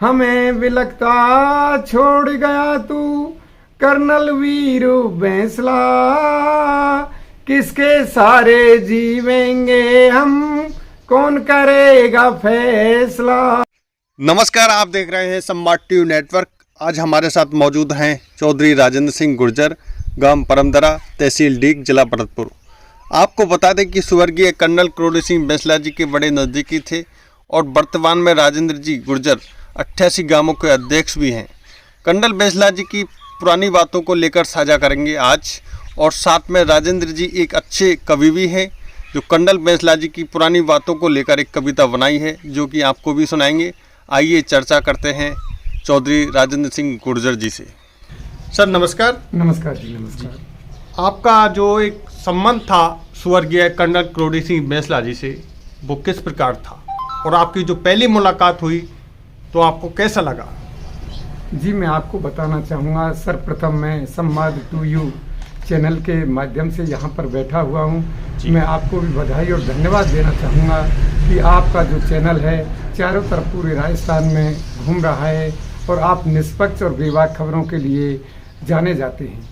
हमें विलकता छोड़ गया तू कर्नल वीरू बैंसला, किसके सारे जीवेंगे हम, कौन करेगा फैसला। नमस्कार, आप देख रहे हैं सम्राट टीवी नेटवर्क। आज हमारे साथ मौजूद हैं चौधरी राजेंद्र सिंह गुर्जर, गांव परमदरा, तहसील डीग, जिला भरतपुर। आपको बता दें कि स्वर्गीय कर्नल क्रोड़ी सिंह बैंसला जी के बड़े नज़दीकी थे और वर्तमान में राजेंद्र जी गुर्जर 88 गांवों के अध्यक्ष भी हैं। कर्नल बैंसला जी की पुरानी बातों को लेकर साझा करेंगे आज, और साथ में राजेंद्र जी एक अच्छे कवि भी हैं जो कर्नल बैंसला जी की पुरानी बातों को लेकर एक कविता बनाई है जो कि आपको भी सुनाएंगे। आइए चर्चा करते हैं चौधरी राजेंद्र सिंह गुर्जर जी से। सर नमस्कार। नमस्कार जी, नमस्कार। आपका जो एक संबंध था स्वर्गीय कर्नल क्रोड़ी सिंह बैंसला जी से, वो किस प्रकार था, और आपकी जो पहली मुलाकात हुई तो आपको कैसा लगा? जी, मैं आपको बताना चाहूँगा। सर्वप्रथम मैं संवाद टू यू चैनल के माध्यम से यहाँ पर बैठा हुआ हूँ। मैं आपको भी बधाई और धन्यवाद देना चाहूँगा कि आपका जो चैनल है चारों तरफ पूरे राजस्थान में घूम रहा है और आप निष्पक्ष और बेबाक खबरों के लिए जाने जाते हैं।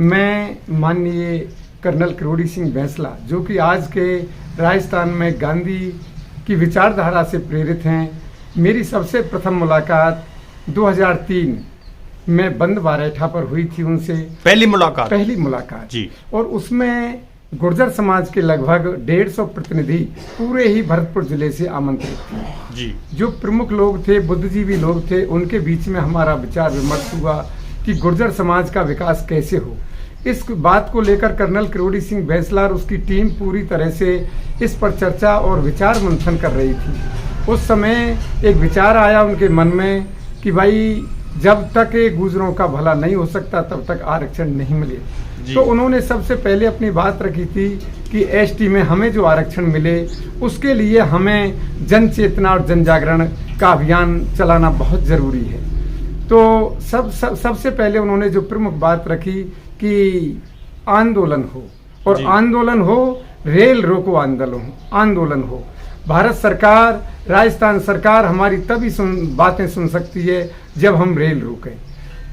मैं माननीय कर्नल क्रोड़ी सिंह बैंसला, जो कि आज के राजस्थान में गांधी की विचारधारा से प्रेरित हैं, मेरी सबसे प्रथम मुलाकात 2003 में बंद बारेठा पर हुई थी उनसे। पहली मुलाकात जी। और उसमें गुर्जर समाज के लगभग 150 प्रतिनिधि पूरे ही भरतपुर जिले से आमंत्रित थे जी। जो प्रमुख लोग थे, बुद्धिजीवी लोग थे, उनके बीच में हमारा विचार विमर्श हुआ कि गुर्जर समाज का विकास कैसे हो। इस बात को लेकर कर्नल क्रोड़ी सिंह बैंसला और उसकी टीम पूरी तरह से इस पर चर्चा और विचार मंथन कर रही थी। उस समय एक विचार आया उनके मन में कि भाई जब तक गुजरों का भला नहीं हो सकता तब तक आरक्षण नहीं मिले। तो उन्होंने सबसे पहले अपनी बात रखी थी कि एसटी में हमें जो आरक्षण मिले उसके लिए हमें जन चेतना और जन जागरण का अभियान चलाना बहुत जरूरी है। तो सबसे पहले उन्होंने जो प्रमुख बात रखी कि आंदोलन हो, और आंदोलन हो, रेल रोको आंदोलन हो। भारत सरकार, राजस्थान सरकार हमारी तभी बातें सुन सकती है जब हम रेल रोकें।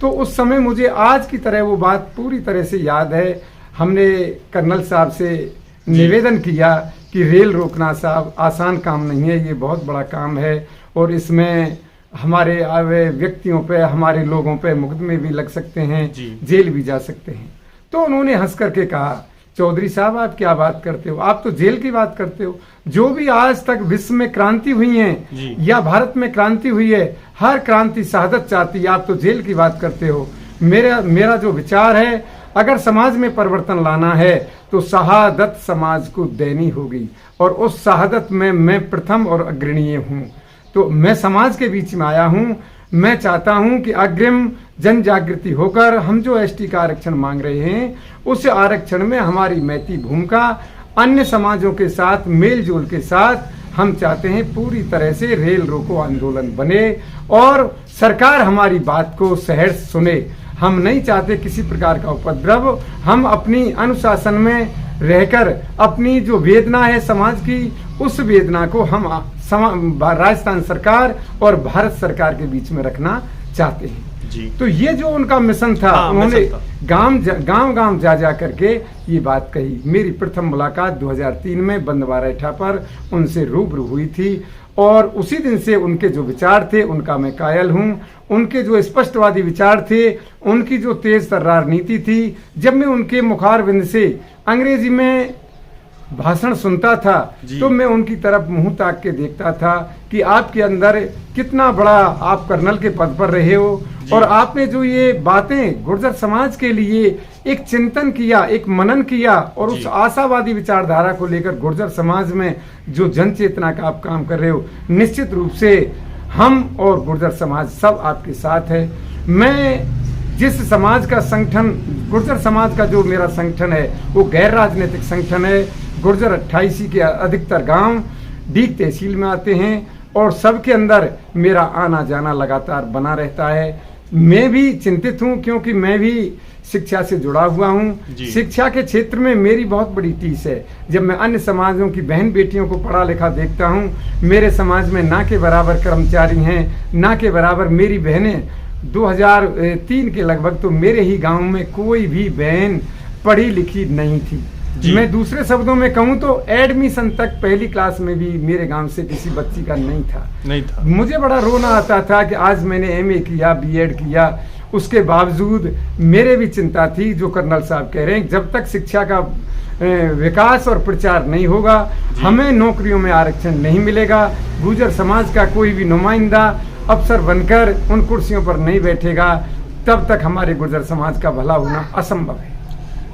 तो उस समय मुझे आज की तरह वो बात पूरी तरह से याद है। हमने कर्नल साहब से निवेदन किया कि रेल रोकना साहब आसान काम नहीं है, ये बहुत बड़ा काम है और इसमें हमारे व्यक्तियों पे, हमारे लोगों पे मुकदमे भी लग सकते हैं, जेल भी जा सकते हैं। तो उन्होंने हंस करके कहा, चौधरी साहब आप क्या बात करते हो, आप तो जेल की बात करते हो। जो भी आज तक विश्व में क्रांति हुई है या भारत में क्रांति हुई है, हर क्रांति शहादत चाहती है, आप तो जेल की बात करते हो। मेरा जो विचार है, अगर समाज में परिवर्तन लाना है तो शहादत समाज को देनी होगी, और उस शहादत में मैं प्रथम और अग्रणीय हूँ। तो मैं समाज के बीच में आया हूँ। मैं चाहता हूं कि अग्रिम जन जागृति होकर हम जो एसटी का आरक्षण मांग रहे हैं, उस आरक्षण में हमारी मैत्री भूमिका अन्य समाजों के साथ मेल जोल के साथ हम चाहते हैं पूरी तरह से रेल रोको आंदोलन बने और सरकार हमारी बात को सहर्ष सुने। हम नहीं चाहते किसी प्रकार का उपद्रव। हम अपनी अनुशासन में रहकर अपनी जो वेदना है समाज की, उस वेदना को हम राजस्थान सरकार और भारत सरकार के बीच में रखना चाहते हैं जी। तो ये जो उनका मिशन था, उन्होंने गांव जा करके ये बात कही। मेरी प्रथम मुलाकात 2003 में बंद बारेठा पर उनसे रूबरू हुई थी, और उसी दिन से उनके जो विचार थे उनका मैं कायल हूँ। उनके जो स्पष्टवादी विचार थे, उनकी जो तेज तर्रार नीति थी, जब मैं उनके मुखारबिंद से अंग्रेजी में भाषण सुनता था तो मैं उनकी तरफ मुंह ताक के देखता था कि आपके अंदर कितना बड़ा आप कर्नल के पद पर रहे हो, और आपने जो ये बातें गुर्जर समाज के लिए एक चिंतन किया, एक मनन किया, और उस आशावादी विचारधारा को लेकर गुर्जर समाज में जो जन चेतना का आप काम कर रहे हो, निश्चित रूप से हम और गुर्जर समाज सब आपके साथ है। मैं जिस समाज का संगठन, गुर्जर समाज का जो मेरा संगठन है वो गैर राजनीतिक संगठन है। गुर्जर 28 के अधिकतर गांव डीग तहसील में आते हैं और सबके अंदर मेरा आना जाना लगातार बना रहता है। मैं भी चिंतित हूं, क्योंकि मैं भी शिक्षा से जुड़ा हुआ हूं। जी। शिक्षा के क्षेत्र में मेरी बहुत बड़ी टीस है। जब मैं अन्य समाजों की बहन बेटियों को पढ़ा लिखा देखता हूं, मेरे समाज में ना के बराबर कर्मचारी हैं, ना के बराबर मेरी बहनें। 2003 के लगभग तो मेरे ही गांव में कोई भी बहन पढ़ी लिखी नहीं थी। मैं दूसरे शब्दों में कहूं तो एडमिशन तक पहली क्लास में भी मेरे गांव से किसी बच्ची का नहीं था। मुझे बड़ा रोना आता था कि आज मैंने एमए किया, बीएड किया, उसके बावजूद मेरे भी चिंता थी, जो कर्नल साहब कह रहे हैं, जब तक शिक्षा का विकास और प्रचार नहीं होगा, हमें नौकरियों में आरक्षण नहीं मिलेगा, गुर्जर समाज का कोई भी नुमाइंदा अफसर बनकर उन कुर्सियों पर नहीं बैठेगा, तब तक हमारे गुर्जर समाज का भला होना असंभव है।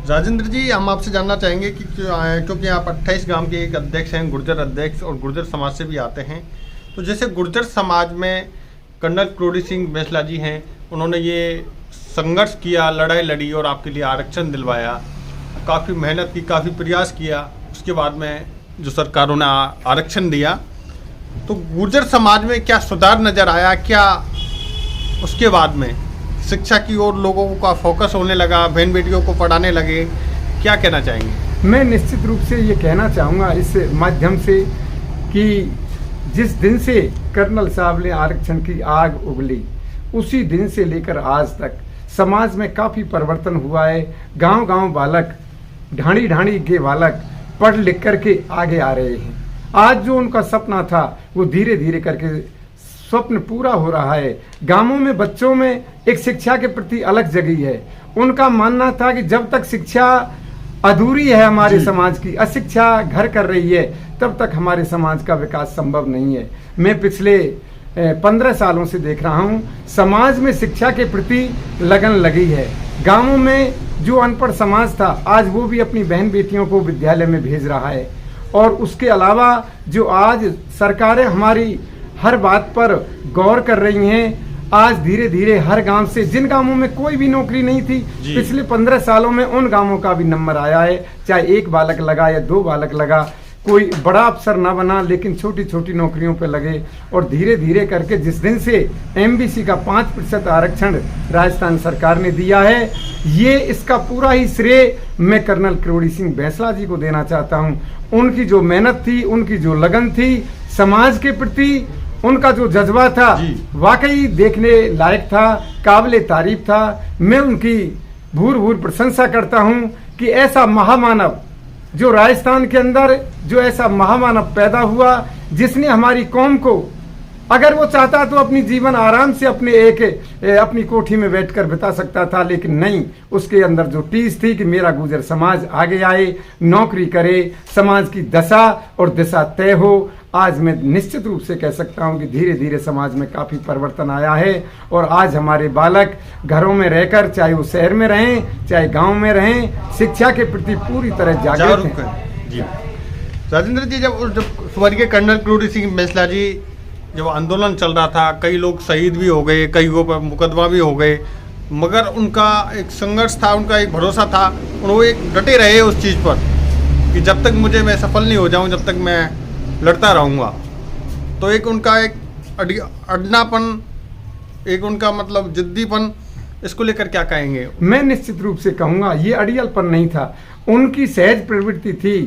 राजेंद्र जी, हम आपसे जानना चाहेंगे कि क्योंकि आप 28 गांव के एक अध्यक्ष हैं, गुर्जर अध्यक्ष, और गुर्जर समाज से भी आते हैं, तो जैसे गुर्जर समाज में कर्नल क्रोड़ी सिंह बैंसला जी हैं, उन्होंने ये संघर्ष किया, लड़ाई लड़ी और आपके लिए आरक्षण दिलवाया, काफ़ी मेहनत की, काफ़ी प्रयास किया, उसके बाद में जो सरकारों ने आरक्षण दिया, तो गुर्जर समाज में क्या सुधार नज़र आया? क्या उसके बाद में शिक्षा की ओर लोगों का फोकस होने लगा, बहन बेटियों को पढ़ाने लगे? क्या कहना चाहेंगे? मैं निश्चित रूप से ये कहना चाहूँगा इस माध्यम से कि जिस दिन से कर्नल साहब ने आरक्षण की आग उगली, उसी दिन से लेकर आज तक समाज में काफ़ी परिवर्तन हुआ है। गांव गांव बालक, ढाणी ढाणी के बालक पढ़ लिख करके आगे आ रहे हैं। आज जो उनका सपना था वो धीरे धीरे करके स्वप्न पूरा हो रहा है। गांवों में बच्चों में एक शिक्षा के प्रति अलग जगी है। उनका मानना था कि जब तक शिक्षा अधूरी है हमारे समाज की, अशिक्षा घर कर रही है, तब तक हमारे समाज का विकास संभव नहीं है। मैं पिछले 15 सालों से देख रहा हूँ, समाज में शिक्षा के प्रति लगन लगी है। गांवों में जो अनपढ़ समाज था, आज वो भी अपनी बहन बेटियों को विद्यालय में भेज रहा है। और उसके अलावा जो आज सरकारें हमारी हर बात पर गौर कर रही हैं, आज धीरे धीरे हर गांव से, जिन गांवों में कोई भी नौकरी नहीं थी, पिछले 15 सालों में उन गांवों का भी नंबर आया है। चाहे एक बालक लगा या 2 बालक लगा, कोई बड़ा अफसर ना बना, लेकिन छोटी छोटी नौकरियों पे लगे। और धीरे धीरे करके जिस दिन से एमबीसी का 5% आरक्षण राजस्थान सरकार ने दिया है, ये इसका पूरा ही श्रेय मैं कर्नल क्रोड़ी सिंह बैंसला जी को देना चाहता हूँ। उनकी जो मेहनत थी, उनकी जो लगन थी, समाज के प्रति उनका जो जज्बा था, वाकई देखने लायक था, काबिले तारीफ था। मैं उनकी भूर भूर प्रशंसा करता हूँ कि ऐसा महामानव जो राजस्थान के अंदर, जो ऐसा महामानव पैदा हुआ, जिसने हमारी कौम को, अगर वो चाहता तो अपनी जीवन आराम से अपनी कोठी में बैठकर बिता सकता था, लेकिन नहीं, उसके अंदर जो टीस थी कि मेरा गुर्जर समाज आगे आए, नौकरी करे, समाज की दशा और दिशा तय हो। आज मैं निश्चित रूप से कह सकता हूं कि धीरे धीरे समाज में काफ़ी परिवर्तन आया है। और आज हमारे बालक घरों में रहकर, चाहे वो शहर में रहें चाहे गांव में रहें, शिक्षा के प्रति पूरी तरह जागरूक हैं। जी राजेंद्र जी, जब स्वर्गीय कर्नल क्रोड़ी सिंह बैंसला जी, जब आंदोलन चल रहा था, कई लोग शहीद भी हो गए, कई पर मुकदमा भी हो गए, मगर उनका एक संघर्ष था, उनका एक भरोसा था, वो एक डटे रहे उस चीज़ पर कि जब तक मैं सफल नहीं हो जाऊं, जब तक मैं लड़ता रहूँगा। तो एक उनका एक अड़नापन, एक उनका मतलब जिद्दीपन, इसको लेकर क्या कहेंगे? मैं निश्चित रूप से कहूँगा ये अड़ियलपन नहीं था, उनकी सहज प्रवृत्ति थी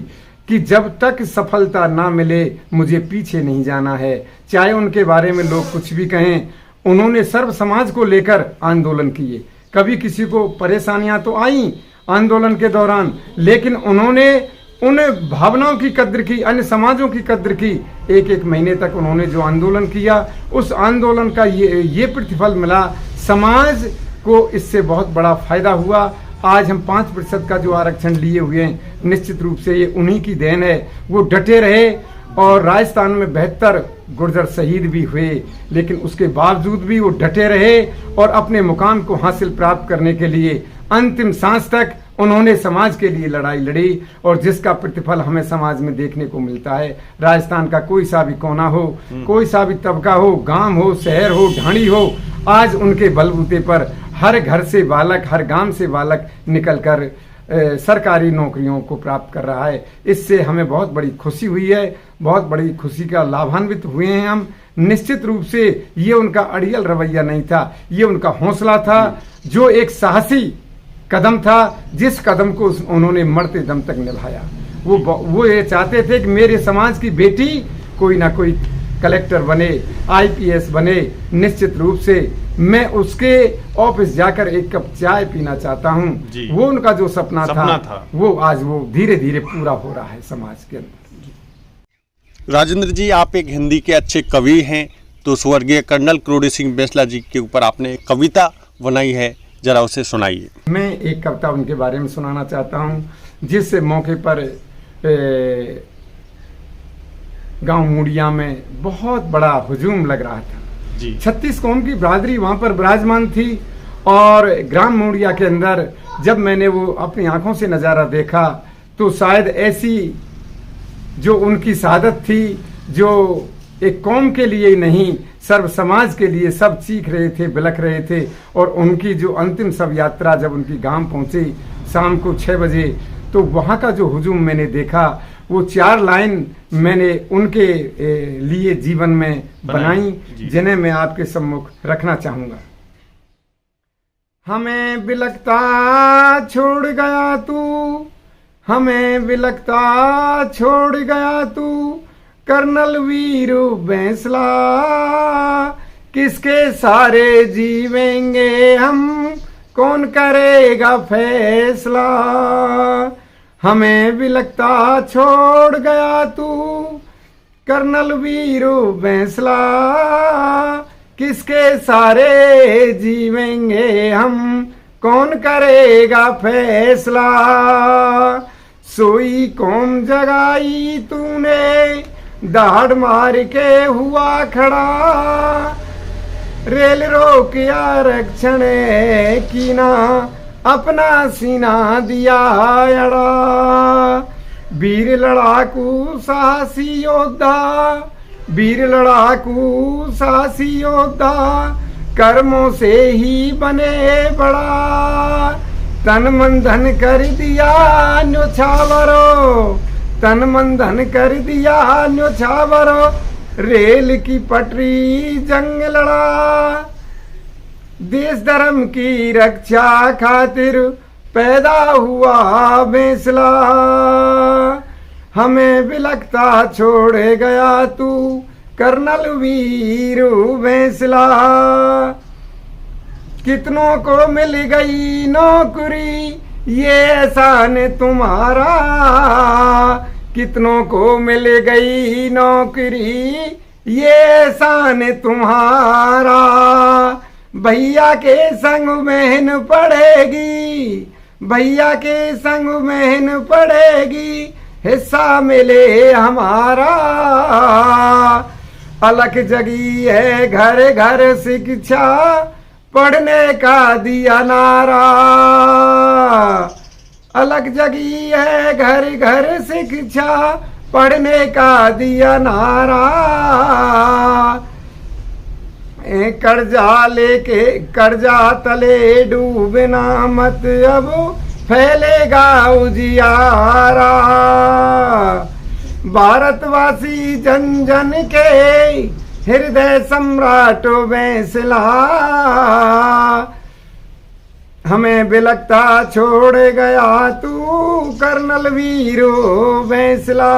कि जब तक सफलता ना मिले मुझे पीछे नहीं जाना है। चाहे उनके बारे में लोग कुछ भी कहें, उन्होंने सर्व समाज को लेकर आंदोलन किए। कभी किसी को परेशानियां तो आई आंदोलन के दौरान, लेकिन उन्होंने उन भावनाओं की कद्र की, अन्य समाजों की कद्र की। एक महीने तक उन्होंने जो आंदोलन किया, उस आंदोलन का ये प्रतिफल मिला। समाज को इससे बहुत बड़ा फायदा हुआ। आज हम 5% का जो आरक्षण लिए हुए हैं, निश्चित रूप से ये उन्हीं की देन है। वो डटे रहे और राजस्थान में 72 गुर्जर शहीद भी हुए, लेकिन उसके बावजूद भी वो डटे रहे और अपने मुकाम को हासिल प्राप्त करने के लिए अंतिम सांस तक उन्होंने समाज के लिए लड़ाई लड़ी, और जिसका प्रतिफल हमें समाज में देखने को मिलता है। राजस्थान का कोई सा भी कोना हो, कोई सा भी तबका हो, गांव हो, शहर हो, ढाणी हो, आज उनके बलबूते पर हर घर से बालक, हर गांव से बालक निकलकर सरकारी नौकरियों को प्राप्त कर रहा है। इससे हमें बहुत बड़ी खुशी हुई है, बहुत बड़ी खुशी का लाभान्वित हुए हैं हम। निश्चित रूप से ये उनका अड़ियल रवैया नहीं था, ये उनका हौसला था, जो एक साहसी कदम था, जिस कदम को उन्होंने मरते दम तक निभाया। वो ये चाहते थे कि मेरे समाज की बेटी कोई ना कोई कलेक्टर बने, IPS बने। निश्चित रूप से मैं उसके ऑफिस जाकर एक कप चाय पीना चाहता हूँ। वो उनका जो सपना था वो आज वो धीरे धीरे पूरा हो रहा है समाज के अंदर। राजेंद्र जी, आप एक हिंदी के अच्छे कवि हैं, तो स्वर्गीय कर्नल क्रोड़ी सिंह बैंसला जी के ऊपर आपने कविता बनाई है, जरा उसे सुनाइए। मैं एक कविता उनके बारे में सुनाना चाहता हूँ, जिस मौके पर गांव मुड़िया में बहुत बड़ा हुजूम लग रहा था जी। 36 कौम की बरादरी वहां पर विराजमान थी और ग्राम मुड़िया के अंदर जब मैंने वो अपनी आंखों से नज़ारा देखा तो शायद ऐसी जो उनकी शहादत थी, जो एक कौम के लिए ही नहीं सर्व समाज के लिए सब चीख रहे थे, बिलख रहे थे। और उनकी जो अंतिम शव यात्रा जब उनकी गांव पहुंची शाम को 6 बजे, तो वहाँ का जो हुजूम मैंने देखा, वो 4 लाइन मैंने उनके लिए जीवन में बनाई, जिन्हें मैं आपके सम्मुख रखना चाहूँगा। हमें बिलखता छोड़ गया तू, हमें बिलखता छोड़ गया तू, कर्नल वीरू बैंसला, किसके सारे जीवेंगे हम, कौन करेगा फैसला। हमें बिलखता छोड़ गया तू, कर्नल वीरू बैंसला, किसके सारे जीवेंगे हम, कौन करेगा फैसला। सोई कौम जगाई तूने, दाढ़ मार के हुआ खड़ा, रेल रोक आरक्षण की ना, अपना सीना दिया अड़ा। वीर लड़ाकू साहसी योद्धा, वीर लड़ाकू साहसी योद्धा, कर्मों से ही बने बड़ा। तन मन धन कर दिया न्योछावरो, तन मन धन कर दिया न्योछावरो, रेल की पटरी जंग लड़ा। देश धर्म की रक्षा खातिर पैदा हुआ बैंसला, हमें बिलखता छोड़ गया तू, कर्नल वीरू बैंसला। कितनों को मिल गई नौकरी, ये एहसान तुम्हारा, कितनों को मिल गई नौकरी, ये एहसान तुम्हारा। भैया के संग बहन पड़ेगी, भैया के संग बहन पड़ेगी, हिस्सा मिले हमारा। अलख जगी है घर घर शिक्षा, पढ़ने का दिया नारा। अलख जगी है घर घर शिक्षा, पढ़ने का दिया नारा। कर्जा लेके कर्जा तले डूबना मत, अब फैलेगा उजियारा। भारतवासी जन जन के हृदय सम्राट बैंसला, हमें बिलखता छोड़ गया तू, कर्नल वीरू बैंसला।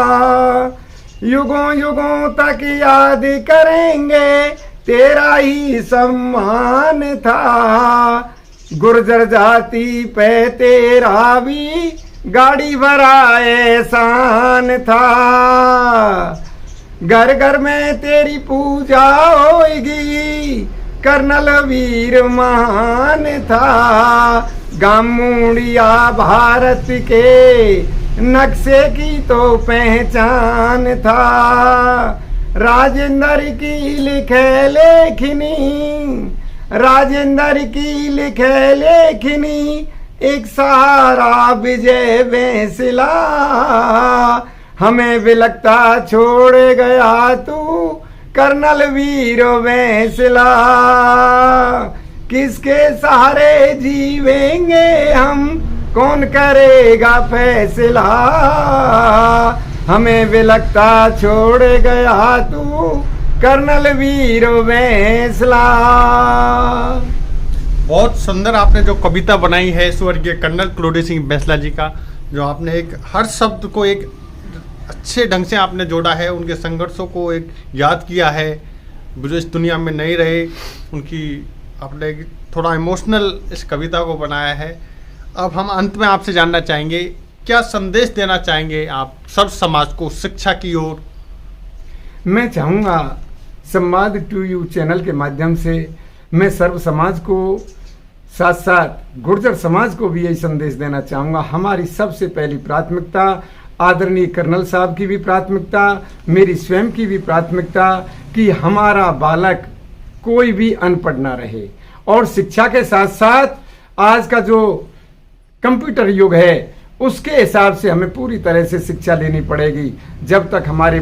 युगों युगों तक याद करेंगे, तेरा ही सम्मान था। गुर्जर जाति पे तेरा भी गाड़ी भरा एहसान था। घर घर में तेरी पूजा होगी, कर्नल वीर महान था। गामुड़िया भारत के नक्शे की तो पहचान था। राजेंद्र की लिखे लेखनी, राजेंद्र की लिखे लेखनी, एक सहारा विजय बैंसला। हमें बिलखता छोड़ गया तू, कर्नल वीरू बैंसला। किसके सहारे जीवेंगे हम, कौन करेगा फैसला। हमें बिलखता छोड़ गया तू, कर्नल वीरो बैंसला। बहुत सुंदर आपने जो कविता बनाई है स्वर्गीय कर्नल क्रोडी सिंह बैंसला जी का, जो आपने एक हर शब्द को एक अच्छे ढंग से आपने जोड़ा है, उनके संघर्षों को एक याद किया है, जो इस दुनिया में नहीं रहे उनकी आपने थोड़ा इमोशनल इस कविता को बनाया है। अब हम अंत में आपसे जानना चाहेंगे, क्या संदेश देना चाहेंगे आप सब समाज को शिक्षा की ओर? मैं चाहूँगा संवाद टू यू चैनल के माध्यम से मैं सर्व समाज को साथ साथ गुर्जर समाज को भी यही संदेश देना चाहूँगा। हमारी सबसे पहली प्राथमिकता, आदरणीय कर्नल साहब की भी प्राथमिकता, मेरी स्वयं की भी प्राथमिकता कि हमारा बालक कोई भी अनपढ़ ना रहे। और शिक्षा के साथ साथ आज का जो कंप्यूटर युग है उसके हिसाब से हमें पूरी तरह से शिक्षा लेनी पड़ेगी। जब तक हमारे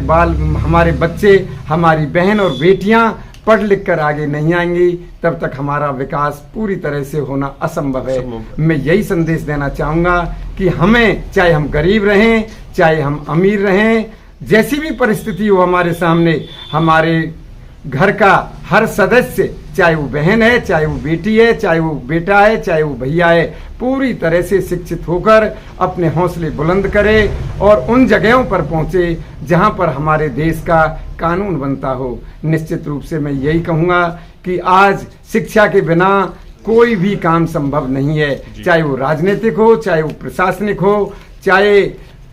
बच्चे, हमारी बहन और बेटियां पढ़ लिख कर आगे नहीं आएंगी तब तक हमारा विकास पूरी तरह से होना असंभव है। मैं यही संदेश देना चाहूँगा कि हमें, चाहे हम गरीब रहें चाहे हम अमीर रहें, जैसी भी परिस्थिति हो हमारे सामने, हमारे घर का हर सदस्य, चाहे वो बहन है, चाहे वो बेटी है, चाहे वो बेटा है, चाहे वो भैया है, पूरी तरह से शिक्षित होकर अपने हौसले बुलंद करे और उन जगहों पर पहुंचे जहां पर हमारे देश का कानून बनता हो। निश्चित रूप से मैं यही कहूँगा कि आज शिक्षा के बिना कोई भी काम संभव नहीं है, चाहे वो राजनीतिक हो, चाहे वो प्रशासनिक हो, चाहे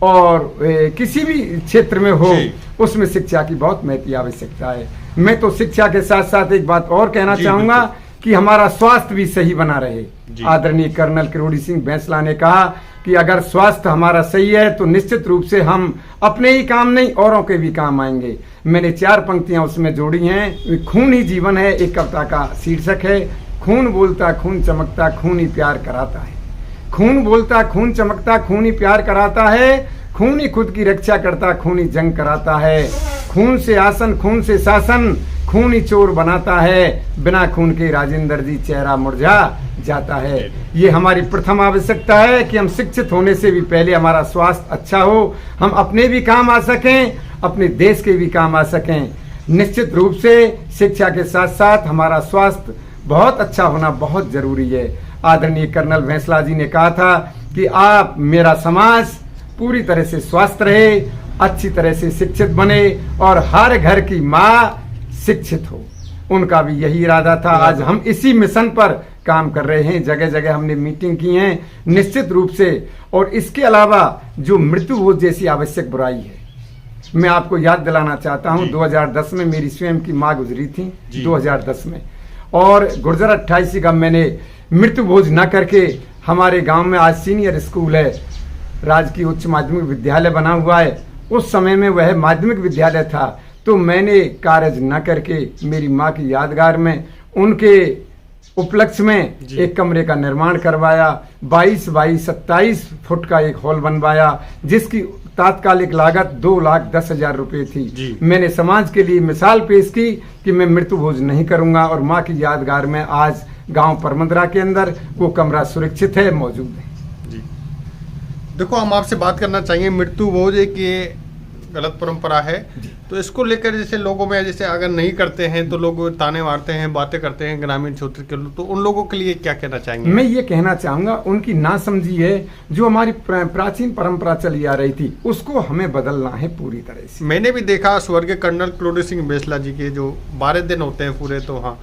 और किसी भी क्षेत्र में हो, उसमें शिक्षा की बहुत महती आवश्यकता है। मैं तो शिक्षा के साथ साथ एक बात और कहना चाहूँगा कि हमारा स्वास्थ्य भी सही बना रहे। आदरणीय कर्नल क्रोडी सिंह बैंसला ने कहा कि अगर स्वास्थ्य हमारा सही है तो निश्चित रूप से हम अपने ही काम नहीं औरों के भी काम आएंगे। मैंने 4 पंक्तियां उसमें जोड़ी हैं। खून ही जीवन है, एक कविता का शीर्षक है। खून बोलता खून चमकता, खून ही प्यार कराता है। खून बोलता खून चमकता, खून ही प्यार कराता है। खून ही खुद की रक्षा करता, खून ही जंग कराता है। खून से आसन, खून से शासन, खून ही चोर बनाता है। बिना खून के राजेंद्र जी चेहरा मुरझा जाता है। ये हमारी प्रथम आवश्यकता है कि हम शिक्षित होने से भी पहले हमारा स्वास्थ्य अच्छा हो, हम अपने भी काम आ सकें, अपने देश के भी काम आ सकें। निश्चित रूप से शिक्षा के साथ साथ हमारा स्वास्थ्य बहुत अच्छा होना बहुत जरूरी है। आदरणीय कर्नल बैंसला जी ने कहा था कि आप, मेरा समाज पूरी तरह से स्वस्थ रहे, अच्छी तरह से शिक्षित बने और हर घर की माँ शिक्षित हो। उनका भी यही इरादा था। आज हम इसी मिशन पर काम कर रहे हैं। जगह जगह हमने मीटिंग की है निश्चित रूप से। और इसके अलावा जो मृत्यु भोज जैसी आवश्यक बुराई है, मैं आपको याद दिलाना चाहता हूं, 2010 में मेरी स्वयं की माँ गुजरी थी 2010 में, और गुर्जर 28 का मैंने मृत्यु भोज न करके, हमारे गांव में आज सीनियर स्कूल है, राजकीय उच्च माध्यमिक विद्यालय बना हुआ है, उस समय में वह माध्यमिक विद्यालय था, तो मैंने कार्य न करके मेरी माँ की यादगार में उनके उपलक्ष्य में एक कमरे का निर्माण करवाया। 22 बाई 27 फुट का एक हॉल बनवाया, जिसकी तात्कालिक लागत 2,10,000 रुपए थी। मैंने समाज के लिए मिसाल पेश की कि मैं मृत्यु भोज नहीं करूंगा, और माँ की यादगार में आज गांव परमंदरा के अंदर वो कमरा सुरक्षित है, मौजूद है। देखो, हम आपसे बात करना चाहिए, मृत्यु भोज एक ये गलत परंपरा है, तो इसको लेकर जैसे लोगों में, जैसे अगर नहीं करते हैं तो लोग ताने मारते हैं, बातें करते हैं ग्रामीण क्षेत्र के लोग, तो उन लोगों के लिए क्या कहना चाहेंगे? मैं ये कहना चाहूंगा, उनकी नासमझी है। जो हमारी प्राचीन परंपरा चली आ रही थी उसको हमें बदलना है पूरी तरह से। मैंने भी देखा स्वर्गीय कर्नल क्रोडी सिंह बैंसला जी के जो 12 दिन होते हैं पूरे, तो हाँ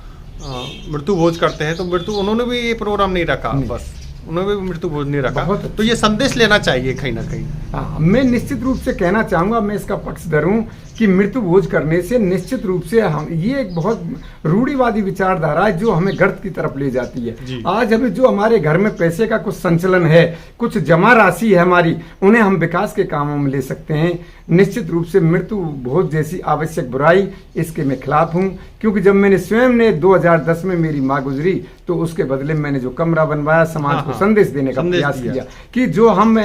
मृत्यु भोज करते हैं, तो उन्होंने भी ये प्रोग्राम नहीं रखा, बस उन्होंने भी मृत्यु भोज नहीं रखा। तो ये संदेश लेना चाहिए कहीं ना कहीं। मैं निश्चित रूप से कहना चाहूंगा, मैं इसका पक्षधर हूं कि मृत्यु भोज करने से निश्चित रूप से हम, ये एक बहुत रूढ़िवादी विचारधारा है जो हमें गर्त की तरफ ले जाती है। आज हमें जो हमारे घर में पैसे का कुछ संचलन है, कुछ जमा राशि है हमारी, उन्हें हम विकास के कामों में ले सकते हैं। निश्चित रूप से मृत्यु भोज जैसी आवश्यक बुराई, इसके मैं खिलाफ हूं, क्योंकि जब मैंने स्वयं ने 2010 में मेरी माँ गुजरी तो उसके बदले मैंने जो कमरा बनवाया, समाज को संदेश देने का प्रयास किया कि जो हम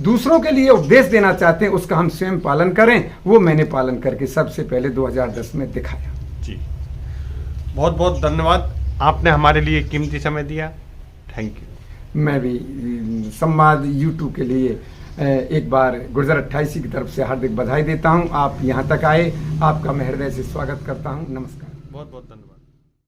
दूसरों के लिए उपदेश देना चाहते हैं उसका हम स्वयं पालन करें। वो मैंने पालन करके सबसे पहले 2010 में दिखाया। जी, बहुत बहुत धन्यवाद, आपने हमारे लिए कीमती समय दिया। Thank you. मैं भी संवाद YouTube के लिए एक बार गुर्जर 88 की तरफ से हार्दिक बधाई देता हूं। आप यहां तक आए, आपका मैं हृदय से स्वागत करता हूं। नमस्कार। बहुत बहुत धन्यवाद।